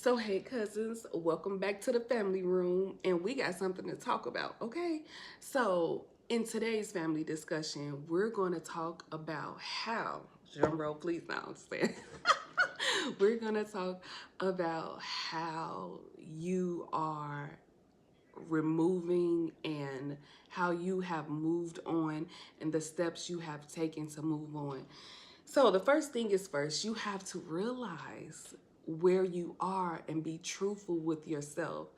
So, hey, cousins, welcome back to the family room, and we got something to talk about, okay? So, in today's family discussion, we're going to talk about how, drum roll, please, now I'm saying, we're going to talk about how you are removing and how you have moved on and the steps you have taken to move on. So, the first thing is first, you have to realize where you are and be truthful with yourself,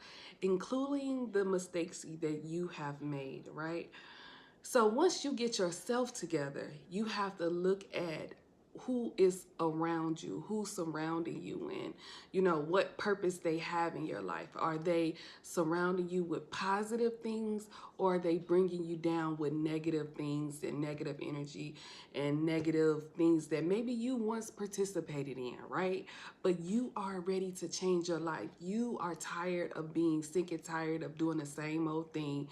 including the mistakes that you have made, right? So once you get yourself together, you have to look at who is around you, who's surrounding you, and what purpose they have in your life. Are they surrounding you with positive things, or are they bringing you down with negative things and negative energy and negative things that maybe you once participated in, right? But you are ready to change your life. You are tired of being sick and tired of doing the same old thing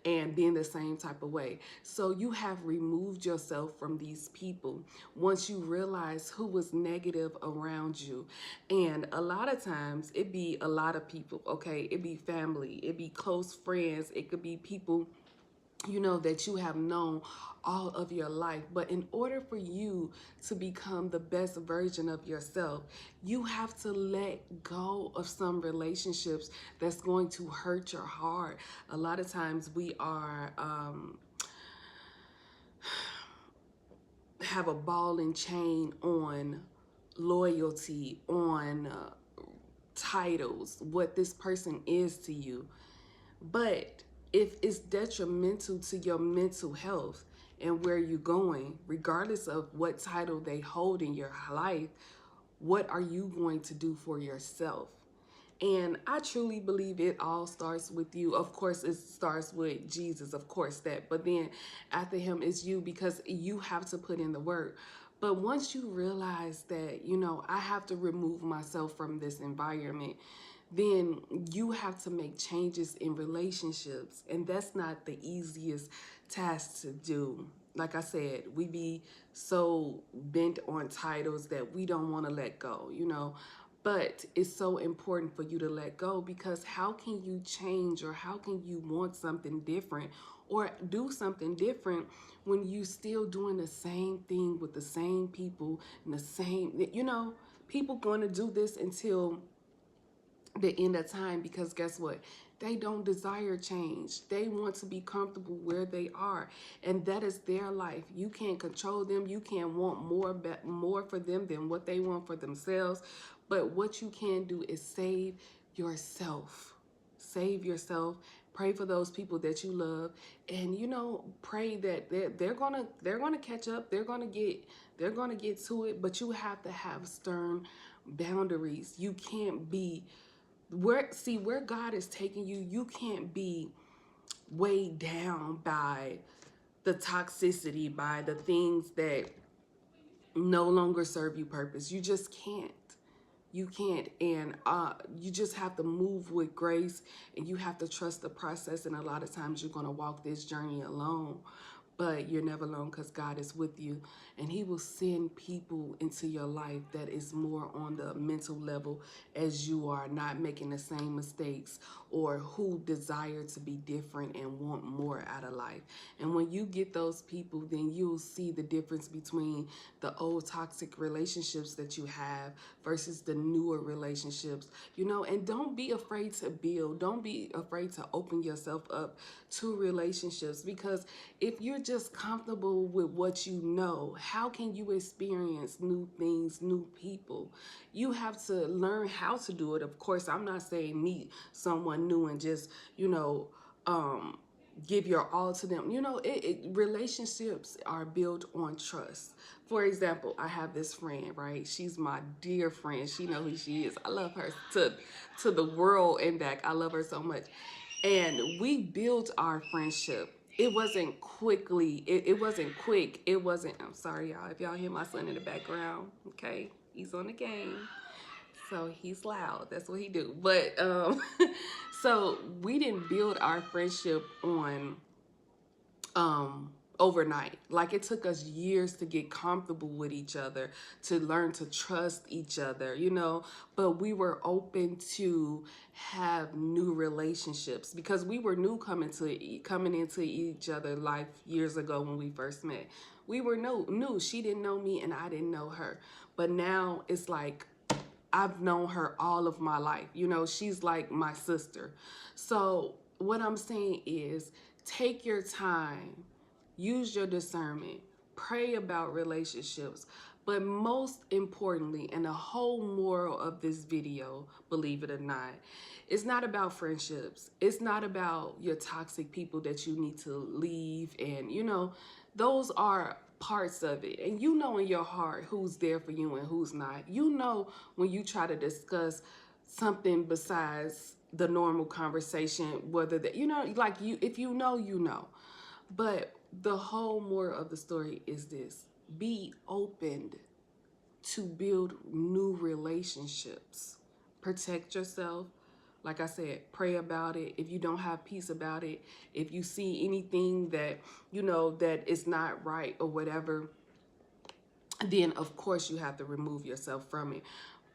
and being the same type of way. So you have removed yourself from these people once you realize who was negative around you. And a lot of times it be a lot of people, okay? It be family, it be close friends, it could be people that you have known all of your life. But in order for you to become the best version of yourself, you have to let go of some relationships that's going to hurt your heart. A lot of times we are have a ball and chain on loyalty, on titles, what this person is to you. But if it's detrimental to your mental health and where you're going, regardless of what title they hold in your life, what are you going to do for yourself? And I truly believe it all starts with you. Of course, it starts with Jesus, of course, that. But then after him is you, because you have to put in the work. But once you realize that, I have to remove myself from this environment, then you have to make changes in relationships. And that's not the easiest task to do. Like I said, we be so bent on titles that we don't want to let go. But it's so important for you to let go, because how can you change, or how can you want something different or do something different when you still doing the same thing with the same people and the same, people going to do this until the end of time, because guess what? They don't desire change. They want to be comfortable where they are, and that is their life. You can't control them. You can't want more for them than what they want for themselves. But what you can do is save yourself. Save yourself. Pray for those people that you love, and pray that they're gonna catch up. They're gonna get to it. But you have to have stern boundaries. You can't be where God is taking you. You can't be weighed down by the toxicity, by the things that no longer serve you purpose. You just can't. You can't. And you just have to move with grace, and you have to trust the process. And a lot of times you're going to walk this journey alone, but you're never alone, because God is with you, and he will send people into your life that is more on the mental level as you are, not making the same mistakes, or who desire to be different and want more out of life. And when you get those people, then you'll see the difference between the old toxic relationships that you have versus the newer relationships. And don't be afraid to build. Don't be afraid to open yourself up to relationships, because if you're just comfortable with what you know, how can you experience new things, new people? You have to learn how to do it. Of course, I'm not saying meet someone new and just, give your all to them. Relationships are built on trust. For example, I have this friend, right? She's my dear friend. She know who she is. I love her to the world and back. I love her so much. And we built our friendship. It wasn't quickly. It wasn't quick. It wasn't. I'm sorry, y'all. If y'all hear my son in the background, okay, he's on the game, so he's loud. That's what he do. But so we didn't build our friendship on overnight. Like, it took us years to get comfortable with each other, to learn to trust each other, you know, but we were open to have new relationships because we were new coming into each other life years ago when we first met. We were new. She didn't know me and I didn't know her. But now it's like I've known her all of my life. You know, she's like my sister. So what I'm saying is, take your time, use your discernment, pray about relationships. But most importantly, and the whole moral of this video, believe it or not, it's not about friendships. It's not about your toxic people that you need to leave. And, you know, those are parts of it. And you know in your heart who's there for you and who's not. You know when you try to discuss something besides the normal conversation, whether that, you know, like, you, if you know, you know. But the whole moral of the story is this: be open to build new relationships. Protect yourself. Like I said, pray about it. If you don't have peace about it, if you see anything that, you know, that is not right or whatever, then of course you have to remove yourself from it.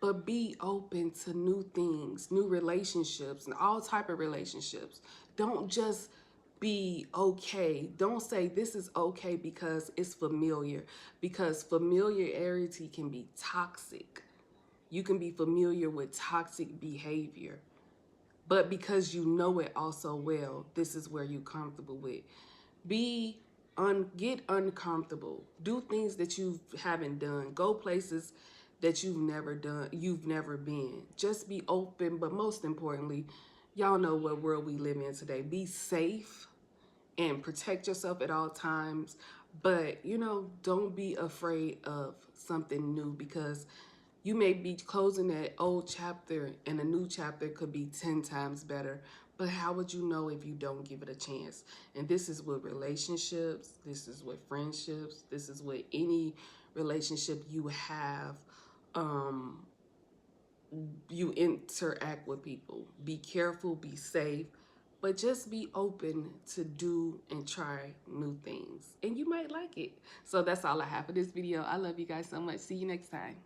But be open to new things, new relationships, and all type of relationships. Don't just be okay. Don't say this is okay because it's familiar, because familiarity can be toxic. You can be familiar with toxic behavior, but because you know it also well, this is where you're comfortable with. Get uncomfortable. Do things that you haven't done. Go places that you've never done, you've never been. Just be open, but most importantly, y'all know what world we live in today. Be safe and protect yourself at all times. But, you know, don't be afraid of something new, because you may be closing that old chapter and a new chapter could be 10 times better. But how would you know if you don't give it a chance? And this is with relationships, this is with friendships, this is with any relationship you have. You interact with people. Be careful, be safe, but just be open to do and try new things. And you might like it. So that's all I have for this video. I love you guys so much. See you next time.